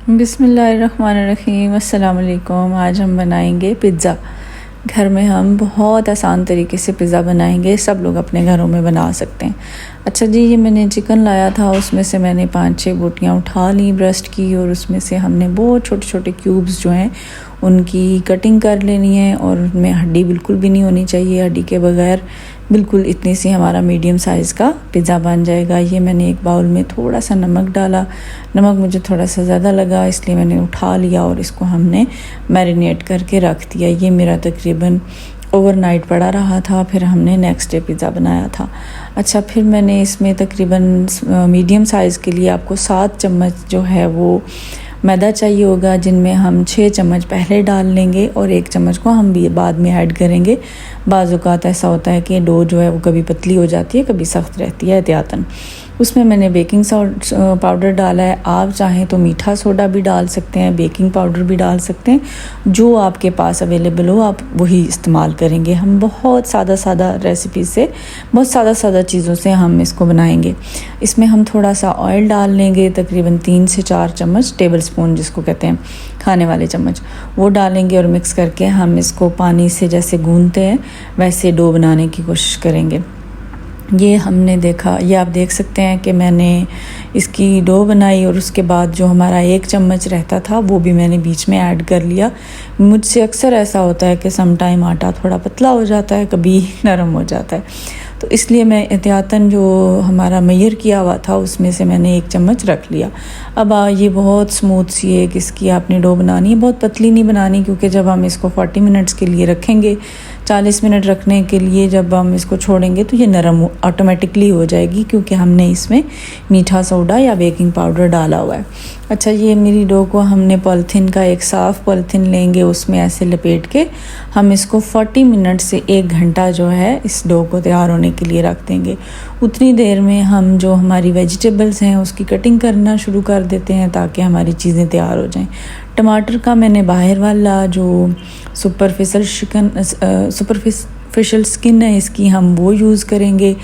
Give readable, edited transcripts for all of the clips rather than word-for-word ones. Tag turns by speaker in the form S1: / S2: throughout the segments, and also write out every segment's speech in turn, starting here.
S1: बिस्मिल्लाहिर्रहमानिर्रहीम। अस्सलाम वालेकुम। आज हम बनाएंगे पिज़्ज़ा। घर में हम बहुत आसान तरीके से पिज़्ज़ा बनाएंगे, सब लोग अपने घरों में बना सकते हैं। अच्छा जी, ये मैंने चिकन लाया था, उसमें से मैंने 5-6 बोटियाँ उठा ली ब्रेस्ट की, और उसमें से हमने बहुत छोटे छोटे क्यूब्स जो हैं उनकी कटिंग कर लेनी है, और उनमें हड्डी बिल्कुल भी नहीं होनी चाहिए। हड्डी के बगैर बिल्कुल इतनी सी हमारा मीडियम साइज़ का पिज़्ज़ा बन जाएगा। ये मैंने एक बाउल में थोड़ा सा नमक डाला, नमक मुझे थोड़ा सा ज़्यादा लगा इसलिए मैंने उठा लिया और इसको हमने मैरिनेट करके रख दिया। ये मेरा तकरीबन ओवरनाइट पड़ा रहा था, फिर हमने नेक्स्ट डे पिज़्ज़ा बनाया था। अच्छा, फिर मैंने इसमें तकरीबन मीडियम साइज़ के लिए आपको 7 चम्मच जो है वो मैदा चाहिए होगा, जिनमें हम 6 चम्मच पहले डाल लेंगे और 1 चम्मच को हम भी बाद में ऐड करेंगे। बाज़ औक़ात ऐसा होता है कि डो जो है वो कभी पतली हो जाती है, कभी सख्त रहती है, एहतियातन। उसमें मैंने बेकिंग पाउडर डाला है। आप चाहें तो मीठा सोडा भी डाल सकते हैं, बेकिंग पाउडर भी डाल सकते हैं, जो आपके पास अवेलेबल हो आप वही इस्तेमाल करेंगे। हम बहुत सादा रेसिपी से, बहुत सादा चीज़ों से हम इसको बनाएंगे। इसमें हम थोड़ा सा ऑयल डाल लेंगे, तकरीबन 3 से 4 चम्मच, टेबल स्पून जिसको कहते हैं, खाने वाले चम्मच, वो डालेंगे और मिक्स करके हम इसको पानी से जैसे गूंथते हैं वैसे डो बनाने की कोशिश करेंगे। ये हमने देखा, ये आप देख सकते हैं कि मैंने इसकी डो बनाई और उसके बाद जो हमारा 1 चम्मच रहता था वो भी मैंने बीच में ऐड कर लिया। मुझसे अक्सर ऐसा होता है कि सम टाइम आटा थोड़ा पतला हो जाता है, कभी नरम हो जाता है, तो इसलिए मैं एहतियातन जो हमारा मेजर किया हुआ था उसमें से मैंने 1 चम्मच रख लिया। अब ये बहुत स्मूथ सी एक इसकी आपने डो बनानी है, बहुत पतली नहीं बनानी, क्योंकि जब हम इसको 40 मिनट्स के लिए रखेंगे, 40 मिनट रखने के लिए जब हम इसको छोड़ेंगे तो ये नरम ऑटोमेटिकली हो जाएगी, क्योंकि हमने इसमें मीठा सोडा या बेकिंग पाउडर डाला हुआ है। अच्छा, ये मेरी डो को हमने पॉलीथीन का, एक साफ़ पॉलीथीन लेंगे, उसमें ऐसे लपेट के हम इसको 40 मिनट से 1 घंटा जो है इस डो को तैयार होने के लिए रख देंगे। उतनी देर में हम जो हमारी वेजिटेबल्स हैं उसकी कटिंग करना शुरू कर देते हैं, ताकि हमारी चीज़ें तैयार हो जाएं। टमाटर का मैंने बाहर वाला जो सुपरफिशियल स्किन है इसकी, हम वो यूज़ करेंगे।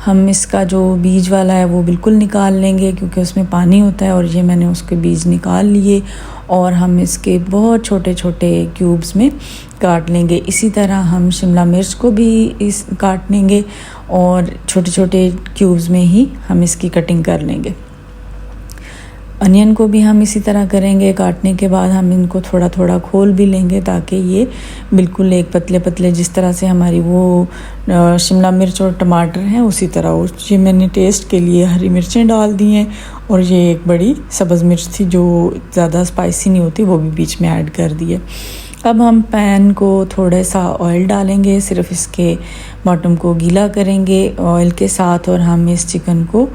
S1: हम इसका जो बीज वाला है वो बिल्कुल निकाल लेंगे, क्योंकि उसमें पानी होता है, और ये मैंने उसके बीज निकाल लिए और हम इसके बहुत छोटे छोटे क्यूब्स में काट लेंगे। इसी तरह हम शिमला मिर्च को भी काट लेंगे और छोटे छोटे क्यूब्स में ही हम इसकी कटिंग कर लेंगे। अनियन को भी हम इसी तरह करेंगे। काटने के बाद हम इनको थोड़ा थोड़ा खोल भी लेंगे, ताकि ये बिल्कुल एक पतले पतले, जिस तरह से हमारी वो शिमला मिर्च और टमाटर हैं उसी तरह। ये मैंने टेस्ट के लिए हरी मिर्चें डाल दी हैं, और ये एक बड़ी सब्ज़ मिर्च थी जो ज़्यादा स्पाइसी नहीं होती, वो भी बीच में ऐड कर दी है। अब हम पैन को थोड़ा सा ऑयल डालेंगे, सिर्फ इसके बॉटम को गीला करेंगे ऑयल के साथ, और हम इस चिकन को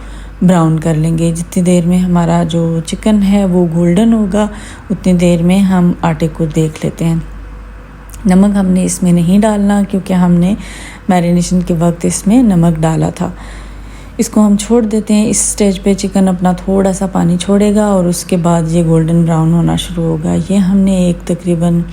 S1: ब्राउन कर लेंगे। जितनी देर में हमारा जो चिकन है वो गोल्डन होगा, उतनी देर में हम आटे को देख लेते हैं। नमक हमने इसमें नहीं डालना, क्योंकि हमने मैरिनेशन के वक्त इसमें नमक डाला था। इसको हम छोड़ देते हैं। इस स्टेज पे चिकन अपना थोड़ा सा पानी छोड़ेगा और उसके बाद ये गोल्डन ब्राउन होना शुरू होगा। ये हमने एक तकरीबन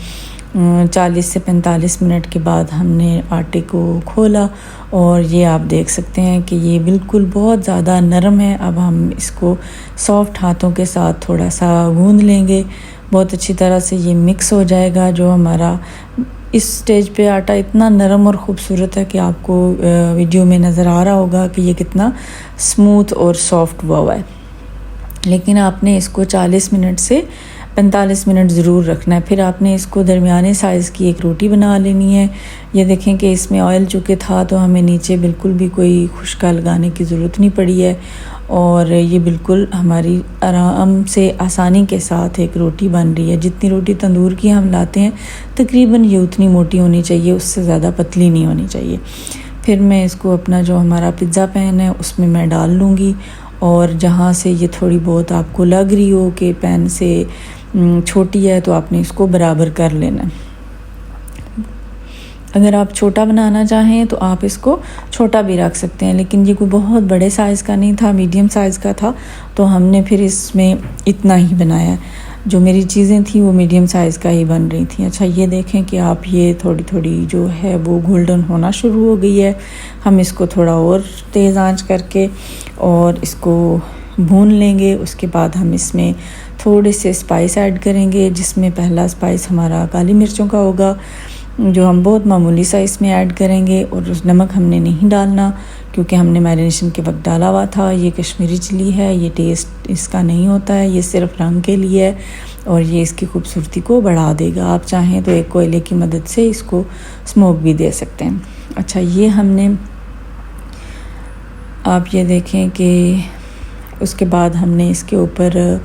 S1: 40 से 45 मिनट के बाद हमने आटे को खोला, और ये आप देख सकते हैं कि ये बिल्कुल बहुत ज़्यादा नरम है। अब हम इसको सॉफ्ट हाथों के साथ थोड़ा सा गूंद लेंगे, बहुत अच्छी तरह से ये मिक्स हो जाएगा। जो हमारा इस स्टेज पे आटा इतना नरम और ख़ूबसूरत है कि आपको वीडियो में नज़र आ रहा होगा कि ये कितना स्मूथ और सॉफ्ट हुआ है। लेकिन आपने इसको 40 मिनट से 45 मिनट ज़रूर रखना है। फिर आपने इसको दरमियाने साइज़ की एक रोटी बना लेनी है। ये देखें कि इसमें ऑयल चूँकि था तो हमें नीचे बिल्कुल भी कोई खुश्का लगाने की ज़रूरत नहीं पड़ी है, और ये बिल्कुल हमारी आराम से आसानी के साथ एक रोटी बन रही है। जितनी रोटी तंदूर की हम लाते हैं तकरीबन ये उतनी मोटी होनी चाहिए, उससे ज़्यादा पतली नहीं होनी चाहिए। फिर मैं इसको अपना जो हमारा पिज़्ज़ा पैन है उसमें मैं डाल लूँगी, और जहाँ से ये थोड़ी बहुत आपको लग रही हो कि पैन से छोटी है तो आपने इसको बराबर कर लेना। अगर आप छोटा बनाना चाहें तो आप इसको छोटा भी रख सकते हैं, लेकिन ये कोई बहुत बड़े साइज़ का नहीं था, मीडियम साइज़ का था, तो हमने फिर इसमें इतना ही बनाया। जो मेरी चीज़ें थी वो मीडियम साइज़ का ही बन रही थी। अच्छा, ये देखें कि आप ये थोड़ी थोड़ी जो है वो गोल्डन होना शुरू हो गई है। हम इसको थोड़ा और तेज़ आंच करके और इसको भून लेंगे। उसके बाद हम इसमें थोड़े से स्पाइस ऐड करेंगे, जिसमें पहला स्पाइस हमारा काली मिर्चों का होगा, जो हम बहुत मामूली सा इसमें ऐड करेंगे। और उस नमक हमने नहीं डालना क्योंकि हमने मैरिनेशन के वक्त डाला हुआ था। ये कश्मीरी चिली है, ये टेस्ट इसका नहीं होता है, ये सिर्फ रंग के लिए है और ये इसकी खूबसूरती को बढ़ा देगा। आप चाहें तो एक कोयले की मदद से इसको स्मोक भी दे सकते हैं। अच्छा, ये हमने, आप ये देखें कि उसके बाद हमने इसके ऊपर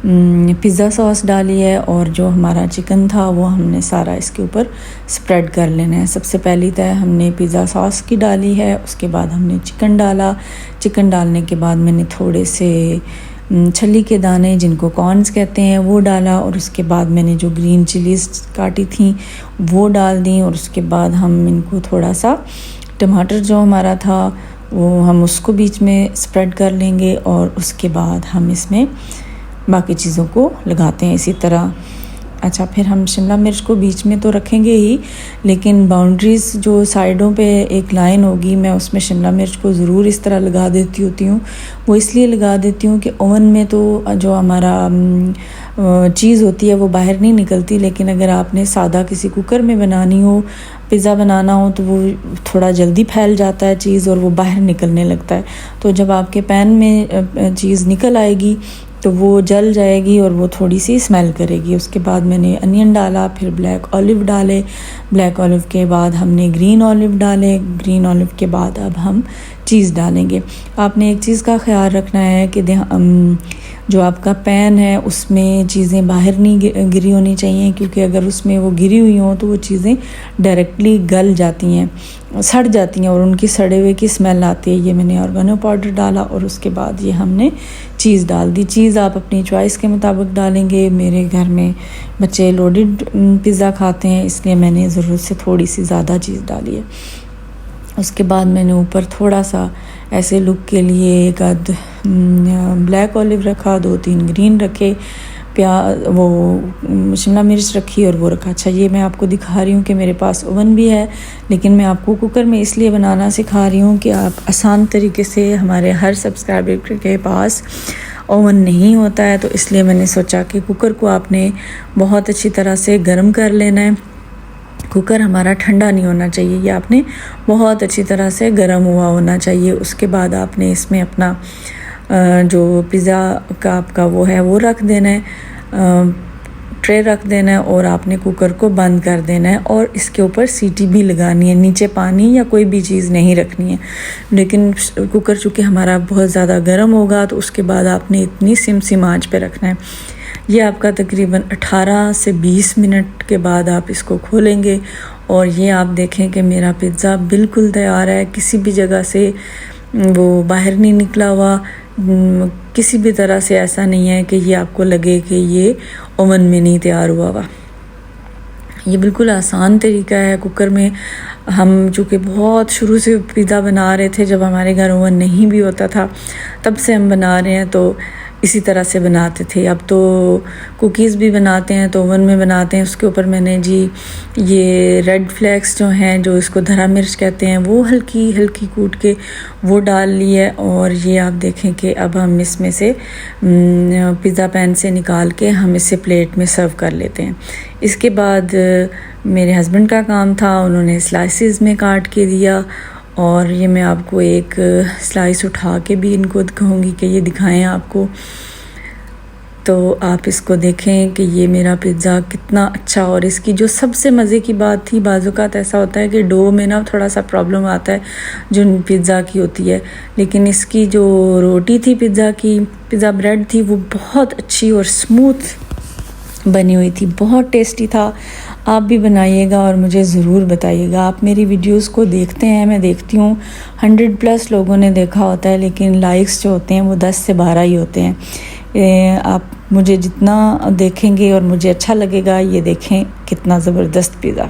S1: पिज़्ज़ा सॉस डाली है और जो हमारा चिकन था वो हमने सारा इसके ऊपर स्प्रेड कर लेना है। सबसे पहली तय हमने पिज़्ज़ा सॉस की डाली है, उसके बाद हमने चिकन डाला। चिकन डालने के बाद मैंने थोड़े से छली के दाने, जिनको कॉर्न्स कहते हैं, वो डाला और उसके बाद मैंने जो ग्रीन चिलीज़ काटी थी वो डाल दी। और उसके बाद हम इनको थोड़ा सा टमाटर जो हमारा था वो हम उसको बीच में स्प्रेड कर लेंगे और उसके बाद हम इसमें बाकी चीज़ों को लगाते हैं इसी तरह। अच्छा, फिर हम शिमला मिर्च को बीच में तो रखेंगे ही, लेकिन बाउंड्रीज़ जो साइडों पे एक लाइन होगी, मैं उसमें शिमला मिर्च को ज़रूर इस तरह लगा देती होती हूँ। वो इसलिए लगा देती हूँ कि ओवन में तो जो हमारा चीज़ होती है वो बाहर नहीं निकलती, लेकिन अगर आपने सादा किसी कुकर में बनानी हो, पिज़्ज़ा बनाना हो, तो वो थोड़ा जल्दी फैल जाता है चीज़ और वो बाहर निकलने लगता है। तो जब आपके पैन में चीज़ निकल आएगी तो वो जल जाएगी और वो थोड़ी सी स्मेल करेगी। उसके बाद मैंने अनियन डाला, फिर ब्लैक ऑलिव डाले, ब्लैक ऑलिव के बाद हमने ग्रीन ऑलिव डाले, ग्रीन ऑलिव के बाद अब हम चीज़ डालेंगे। आपने एक चीज़ का ख्याल रखना है कि जो आपका पैन है उसमें चीज़ें बाहर नहीं गिरी होनी चाहिए, क्योंकि अगर उसमें वो गिरी हुई हों तो वो चीज़ें डायरेक्टली गल जाती हैं, सड़ जाती हैं और उनकी सड़े हुए की स्मेल आती है। ये मैंने ऑर्गेनो पाउडर डाला और उसके बाद ये हमने चीज़ डाल दी। चीज़ आप अपनी चॉइस के मुताबिक डालेंगे। मेरे घर में बच्चे लोडेड पिज़्ज़ा खाते हैं, इसलिए मैंने ज़रूरत से थोड़ी सी ज़्यादा चीज़ डाली है। उसके बाद मैंने ऊपर थोड़ा सा ऐसे लुक के लिए एक आध ब्लैक ऑलिव रखा, 2-3 ग्रीन रखे, वो शिमला मिर्च रखी और वो रखा। अच्छा, ये मैं आपको दिखा रही हूँ कि मेरे पास ओवन भी है, लेकिन मैं आपको कुकर में इसलिए बनाना सिखा रही हूँ कि आप आसान तरीके से, हमारे हर सब्सक्राइबर के पास ओवन नहीं होता है, तो इसलिए मैंने सोचा कि कुकर को आपने बहुत अच्छी तरह से गर्म कर लेना है। कुकर हमारा ठंडा नहीं होना चाहिए, ये आपने बहुत अच्छी तरह से गर्म हुआ होना चाहिए। उसके बाद आपने इसमें अपना जो पिज़्ज़ा का आपका वो है वो रख देना है, ट्रे रख देना है और आपने कुकर को बंद कर देना है और इसके ऊपर सीटी भी लगानी है। नीचे पानी या कोई भी चीज़ नहीं रखनी है, लेकिन कुकर चूँकि हमारा बहुत ज़्यादा गर्म होगा तो उसके बाद आपने इतनी सिम आंच पे रखना है। ये आपका तकरीबन 18 से 20 मिनट के बाद आप इसको खोलेंगे और ये आप देखें कि मेरा पिज़्ज़ा बिल्कुल तैयार है, किसी भी जगह से वो बाहर नहीं निकला हुआ, किसी भी तरह से ऐसा नहीं है कि ये आपको लगे कि ये ओवन में नहीं तैयार हुआ हुआ। ये बिल्कुल आसान तरीका है। कुकर में हम चूँकि बहुत शुरू से पिज़्ज़ा बना रहे थे, जब हमारे घर ओवन नहीं भी होता था तब से हम बना रहे हैं, तो इसी तरह से बनाते थे। अब तो कुकीज़ भी बनाते हैं तो ओवन में बनाते हैं। उसके ऊपर मैंने जी ये रेड फ्लेक्स जो हैं, जो इसको धरा मिर्च कहते हैं, वो हल्की हल्की कूट के वो डाल ली है। और ये आप देखें कि अब हम इसमें से पिज़्ज़ा पैन से निकाल के हम इसे प्लेट में सर्व कर लेते हैं। इसके बाद मेरे हस्बैंड का काम था, उन्होंने स्लाइसेस में काट के दिया और ये मैं आपको एक स्लाइस उठा के भी इनको कहूँगी कि ये दिखाएं आपको, तो आप इसको देखें कि ये मेरा पिज़्ज़ा कितना अच्छा। और इसकी जो सबसे मज़े की बात थी, बाज़ात ऐसा होता है कि डो में ना थोड़ा सा प्रॉब्लम आता है जो पिज़्ज़ा की होती है, लेकिन इसकी जो रोटी थी पिज़्ज़ा की, पिज़्ज़ा ब्रेड थी, वो बहुत अच्छी और स्मूथ बनी हुई थी, बहुत टेस्टी था। आप भी बनाइएगा और मुझे ज़रूर बताइएगा। आप मेरी वीडियोस को देखते हैं, मैं देखती हूँ 100+ लोगों ने देखा होता है, लेकिन लाइक्स जो होते हैं वो 10 से 12 ही होते हैं। आप मुझे जितना देखेंगे और मुझे अच्छा लगेगा, ये देखें कितना ज़बरदस्त पिज़्ज़ा।